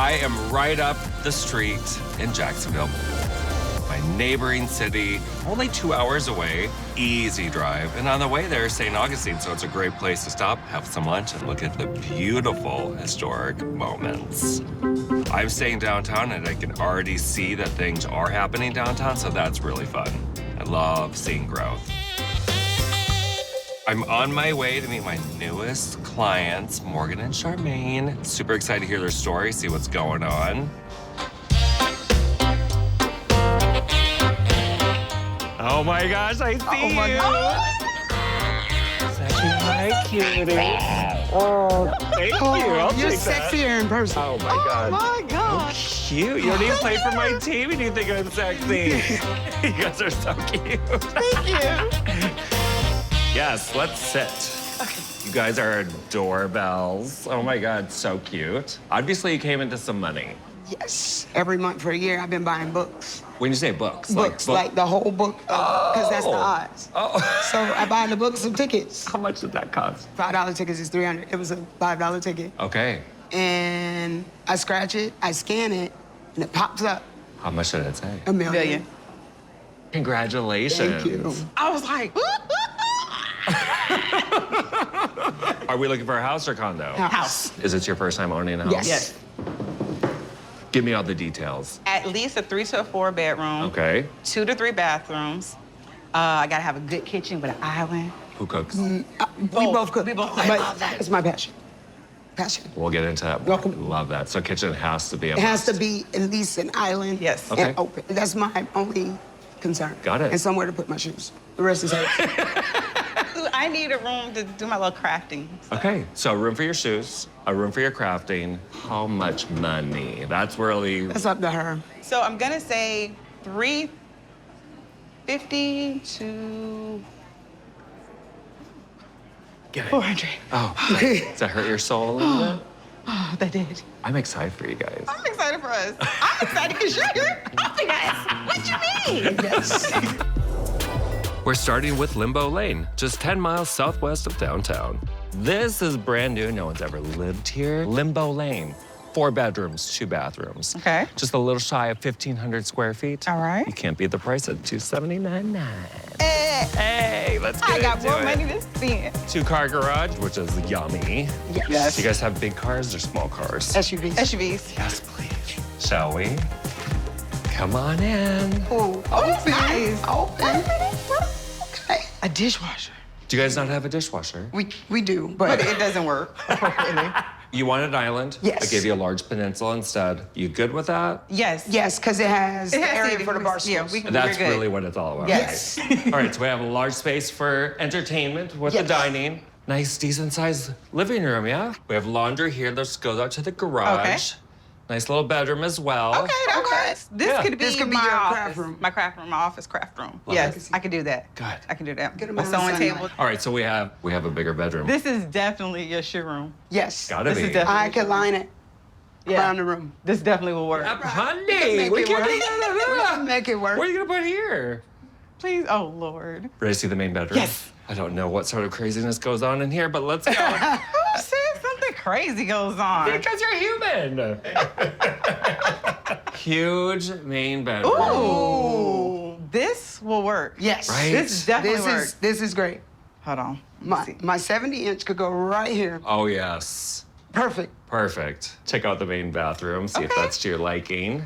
I am right up the street in Jacksonville. My neighboring city, only 2 hours away, easy drive. And on the way there, St. Augustine, so it's a great place to stop, have some lunch, and look at the beautiful historic moments. I'm staying downtown, and I can already see that things are happening downtown, so that's really fun. I love seeing growth. I'm on my way to meet my newest clients, Morgan and Charmaine. Super excited to hear their story, see what's going on. Oh my gosh, I see you. Hi, cutie. Oh, thank you. I'll You're take sexier in person. Oh my God. Oh my God. Cute. You don't even play for my team and you think I'm sexy. You guys are so cute. Thank you. Yes, let's sit. Okay. You guys are doorbells. Oh my God, so cute. Obviously, you came into some money. Yes. Every month for a year, I've been buying books. When you say books, Books, like the whole book, because that's the odds. Oh. So I buy the books and tickets. How much did that cost? $5 tickets is $300. It was a $5 ticket. Okay. And I scratch it, I scan it, and it pops up. How much did it say? $1 million. Congratulations. Thank you. I was like, Are we looking for a house or condo? house. Is this your first time owning a house? Yes. Give me all the details. At least a 3 to 4 bedroom. Okay. 2 to 3 bathrooms. I gotta have a good kitchen with an island. Who cooks? We both cook. We both But love that. it's my passion. Passion. We'll get into that. Welcome. Love that. So kitchen has to be a It has to must. be at least an island. Yes. Okay. And open. That's my only concern. Got it. And somewhere to put my shoes. The rest is hers. I need a room to do my little crafting. Okay, so a room for your shoes, a room for your crafting. How much money? That's really... That's up to her. So I'm gonna say 350 to Get it. 400. Oh, does that hurt your soul a little bit? Oh, that did. I'm excited for you guys. I'm excited for us. I'm excited because you're here helping us. What you mean? Yes. We're starting with Limbo Lane, just 10 miles southwest of downtown. This is brand new, no one's ever lived here. Limbo Lane, 4 bedrooms, 2 bathrooms. Okay. Just a little shy of 1,500 square feet. All right. You can't beat the price at $279.9. Hey, Let's get I got into more it. money to spend. 2-car garage, which is yummy. Yes. Do you guys have big cars or small cars? SUVs. SUVs. Yes, please. Shall we? Come on in. Oh, that's nice. Open. Okay. A dishwasher. Do you guys not have a dishwasher? We do, but But it doesn't work. You wanted an island. Yes. I gave you a large peninsula instead. You good with that? Yes. yes, because it has the area seating. for the bar Yeah, stools. That's we're good. really what it's all about. Yes. Right? All right, so we have a large space for entertainment with Yes. the dining. Nice, decent-sized living room, yeah? We have laundry here. This goes out to the garage. Okay. Nice little bedroom as well. Okay, that works. This Yeah. could be This could be my your office. craft room. My craft room, my office craft room. Love Yes, it. I could do that. Good. I can do that. Get 'em A out in the sewing sunlight. table. All right, so we have a bigger bedroom. This is definitely your shoe room. Yes. Gotta This be. is definitely. I could line it around the room. This definitely will work. Honey, Make we it can work. do that. Make it work. What are you gonna put here? Please, oh Lord. Ready to see the main bedroom? Yes. I don't know what sort of craziness goes on in here, but let's go. Who said something crazy goes on? Because you're human. Huge main bedroom. Ooh, this will work. Yes. Right? This definitely works. This is great. Hold on. Let me see. My 70-inch could go right here. Oh, yes. Perfect. Perfect. Check out the main bathroom, see if Okay. that's to your liking.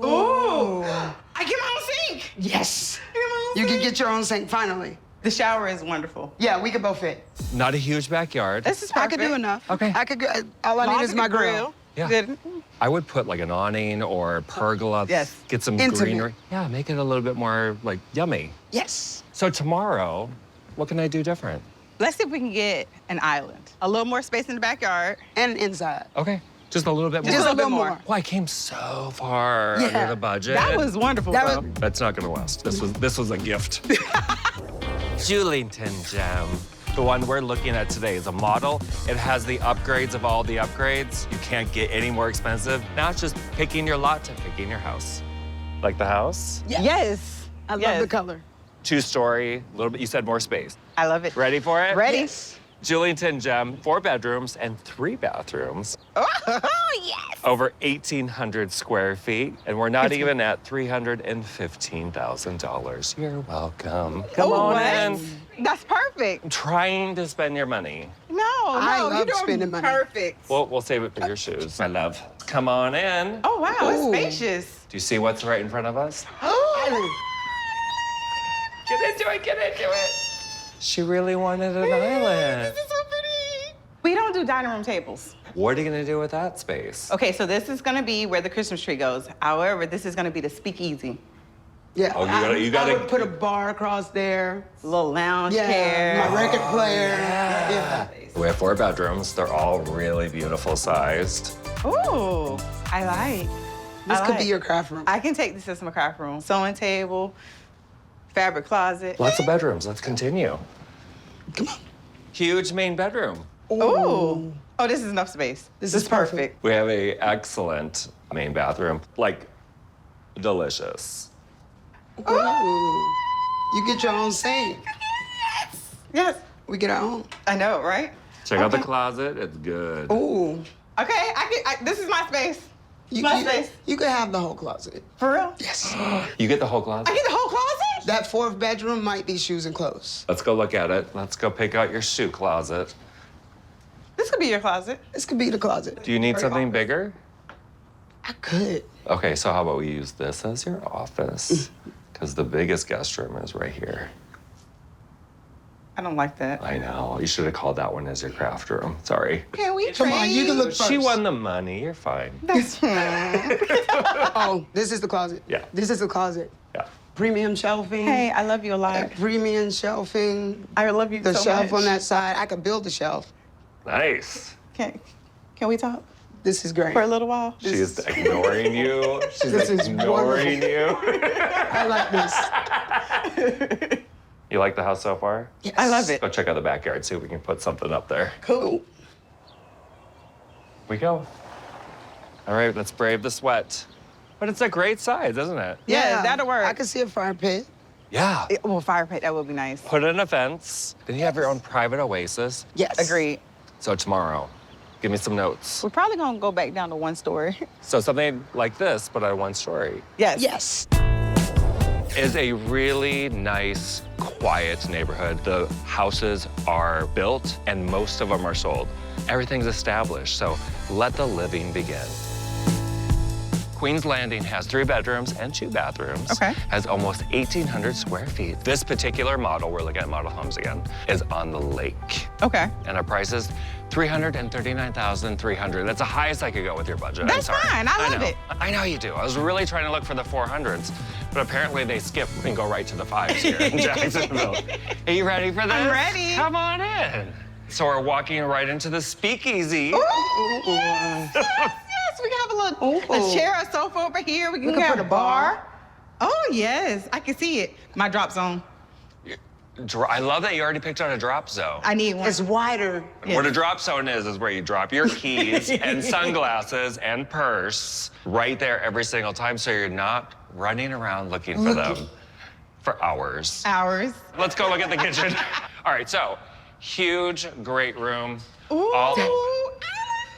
Ooh. I get my own sink. Yes. I get my own You can sink. get your own sink finally. The shower is wonderful. Yeah, we could both fit. Not a huge backyard. This is I perfect. could do enough. Okay. I could go. All I need is my grill. Yeah. Good. I would put like an awning or pergola. Yes. Get some Intimate. greenery. Yeah, make it a little bit more like yummy. Yes. So tomorrow, what can I do different? Let's see if we can get an island. A little more space in the backyard. And an inside. Okay. Just a little bit more. Just a little little bit more. more. Well, I came so far Yeah. under the budget. That was wonderful, That though. was- That's not gonna last. This was a gift. Julington Gem. The one we're looking at today is a model. It has the upgrades of all the upgrades. You can't get any more expensive. Now it's just picking your lot to picking your house. Like the house? Yes. I love Yes. the color. 2-story, a little bit, you said more space. I love it. Ready for it? Ready? Yes. Julington gem, 4 bedrooms and 3 bathrooms. Oh, yes. Over 1,800 square feet, and we're not even at $315,000. You're welcome. Come on what? in. That's perfect. I'm trying to spend your money. No, I love you're doing spending money. perfect. We'll save it for your shoes, my love. Come on in. Oh, wow, Ooh. it's spacious. Do you see what's right in front of us? Island. Get into it, get into it. She really wanted an island. This is so pretty. We don't do dining room tables. What are you gonna do with that space? Okay, so this is gonna be where the Christmas tree goes. However, this is gonna be the speakeasy. Yeah. Oh, you I gotta- would put a bar across there. A little lounge Yeah. chair. My record player. Yeah. We have 4 bedrooms. They're all really beautiful sized. Ooh, I like. This I could like. be your craft room. I can take this as my craft room. Sewing table, fabric closet. Lots of bedrooms. Let's continue. Come on. Huge main bedroom. Ooh. Oh, this is enough space. This is is perfect. We have a excellent main bathroom. Like, delicious. Ooh. You get your own sink. Yes. We get our own. I know, right? Check out the closet. It's good. Ooh. Okay, this is my space. My space. You can have the whole closet. For real? Yes. You get the whole closet? I get the whole closet? That 4th bedroom might be shoes and clothes. Let's go look at it. Let's go pick out your shoe closet. This could be your closet. This could be the closet. Do you need something bigger? I could. Okay, so how about we use this as your office? Because the biggest guest room is right here. I don't like that. I know. You should have called that one as your craft room. Sorry. Can we Come on, you can look first. She won the money. You're fine. That's Oh, this is the closet. Yeah. This is the closet. Yeah. Premium shelving. Hey, I love you a lot. Premium shelving. I love you The so shelf much. on that side. I could build a shelf. Nice. Can we talk This is great. for a little while? She is ignoring you. She's This is ignoring you. I like this. You like the house so far? Yes. I love it. Go check out the backyard, see if we can put something up there. Cool. We go. All right, let's brave the sweat. But it's a great size, isn't it? Yeah, that'll work. I could see a fire pit. Yeah. Well, fire pit, that would be nice. Put in a fence. Then you have your own private oasis. Yes. Agreed. So tomorrow, give me some notes. We're probably gonna go back down to 1 story. So something like this, but a 1 story. Yes. Yes. Is a really nice, quiet neighborhood. The houses are built and most of them are sold. Everything's established, so let the living begin. Queens Landing has 3 bedrooms and 2 bathrooms. Okay. Has almost 1,800 square feet. This particular model, we're looking at model homes again, is on the lake. Okay. And our price is $339,300. That's the highest I could go with your budget. That's I'm sorry. fine. I love know. it. I know you do. I was really trying to look for the 400s, but apparently they skip and go right to the 5s here in Jacksonville. Are you ready for this? I'm ready. Come on in. So we're walking right into the speakeasy. Yes, we can have a little a chair, a sofa over here. We can could have put a a bar. bar. Oh, yes. I can see it. My drop zone. I love that you already picked out a drop zone. I need one. It's wider. Where a drop zone is where you drop your keys and sunglasses and purse right there every single time, so you're not running around looking for them for hours. Hours. Let's go look at the kitchen. All right, so huge, great room. Ooh.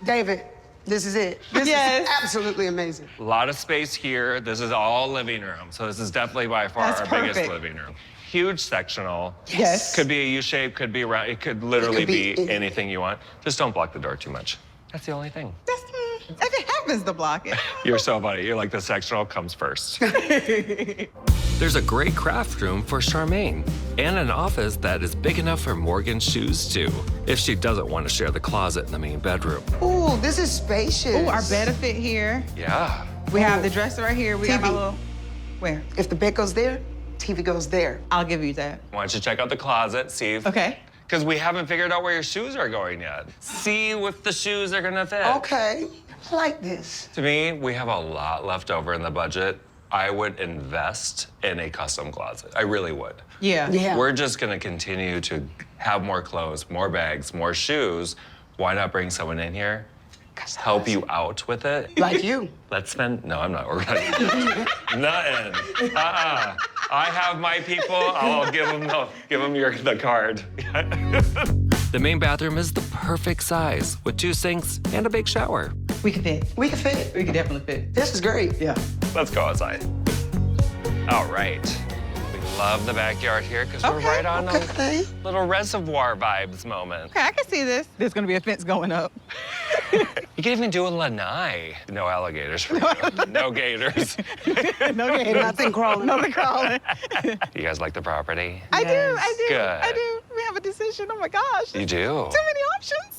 David, this is it. This Yes. is absolutely amazing. A lot of space here. This is all living room, so this is definitely by far That's our biggest perfect. living room. Huge sectional. Yes. Could be a U shape, could be round. It could literally be be anything. anything you want. Just don't block the door too much. That's the only thing. That's, if it happens to block it. You're so funny. You're like the sectional comes first. There's a great craft room for Charmaine and an office that is big enough for Morgan's shoes too, if she doesn't want to share the closet in the main bedroom. Ooh, this is spacious. Ooh, our bed will fit here. Yeah. We have the dresser right here. We got my TV. little. Where? If the bed goes there, TV goes there. I'll give you that. Why don't you check out the closet, see if... Okay. Because we haven't figured out where your shoes are going yet. See if the shoes are gonna fit. Okay, I like this. To me, we have a lot left over in the budget. I would invest in a custom closet. I really would. Yeah. Yeah. We're just gonna continue to have more clothes, more bags, more shoes. Why not bring someone in here, help you out with it? Like you. Let's spend, no, I'm not organized. Nothing. I have my people, I'll give them the card. The main bathroom is the perfect size with 2 sinks and a big shower. We could fit. We can fit. We could definitely fit. This is great. Yeah. Let's go outside. All right. We love the backyard here because we're right on Okay. a little reservoir vibes moment. Okay, I can see this. There's gonna be a fence going up. You can even do a lanai. No alligators for you. No gators. No gators. Nothing crawling. Nothing crawling. You guys like the property? I do. Good. I do. We have a decision. Oh my gosh. You do? Too many options.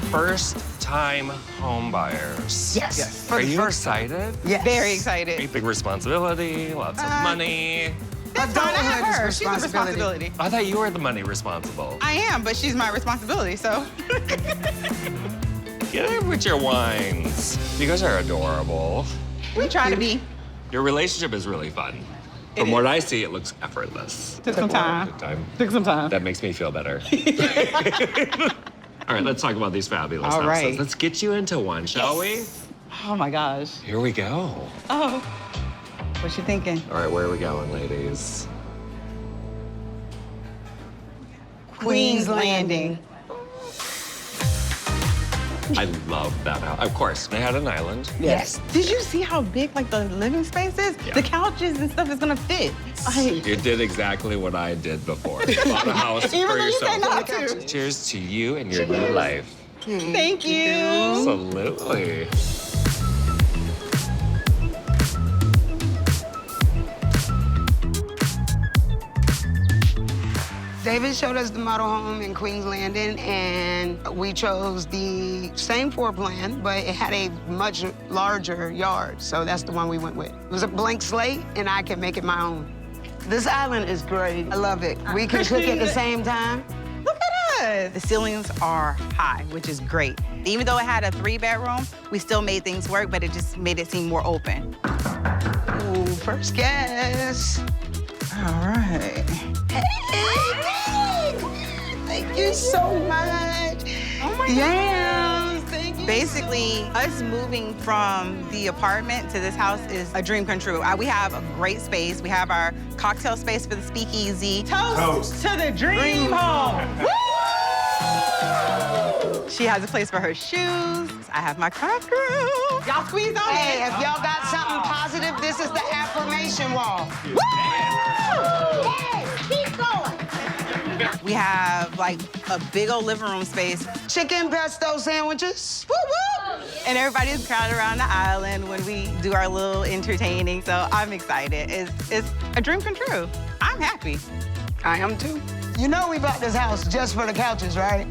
First-time home buyers. Yes. For Are the you first excited? Yes. Very excited. Big responsibility, lots of money. That's fine. I have Adulthood her. is She's a responsibility. I thought you were the money responsible. I am, but she's my responsibility, so. Get in with your wines. You guys are adorable. We try to be. Your relationship is really fun. From what I see, it looks effortless. Took some time. Good time. Took some time. That makes me feel better. All right, let's talk about these fabulous All houses. right. Let's get you into one, shall we? Oh my gosh. Here we go. Oh. What you thinking? All right, where are we going, ladies? Queen's Landing. I love that house. Of course, they had an island. Yes. Did you see how big like the living space is? Yeah. The couches and stuff is gonna fit. Like, You did exactly what I did before. Bought a house even for though you say yourself. not to. Cheers to you and your new life. Thank you. Absolutely. David showed us the model home in Queens Landing, and we chose the same floor plan, but it had a much larger yard, so that's the one we went with. It was a blank slate, and I can make it my own. This island is great. I love it. We can cook at the same time. Look at us. The ceilings are high, which is great. Even though it had a 3-bedroom, we still made things work, but it just made it seem more open. Ooh, first guess. All right. Hey, thank you so much. Oh my Yes, thank you. Basically, us moving from the apartment to this house is a dream come true. We have a great space. We have our cocktail space for the speakeasy. Toast to the dream home. Woo! She has a place for her shoes. I have my craft room. Y'all squeeze on Hey, it. if y'all got something positive, this is the affirmation wall. Hey, keep going. We have like a big old living room space. Chicken pesto sandwiches. Woo woo! And everybody's crowded around the island when we do our little entertaining. So I'm excited. It's a dream come true. I'm happy. I am too. You know we bought this house just for the couches, right?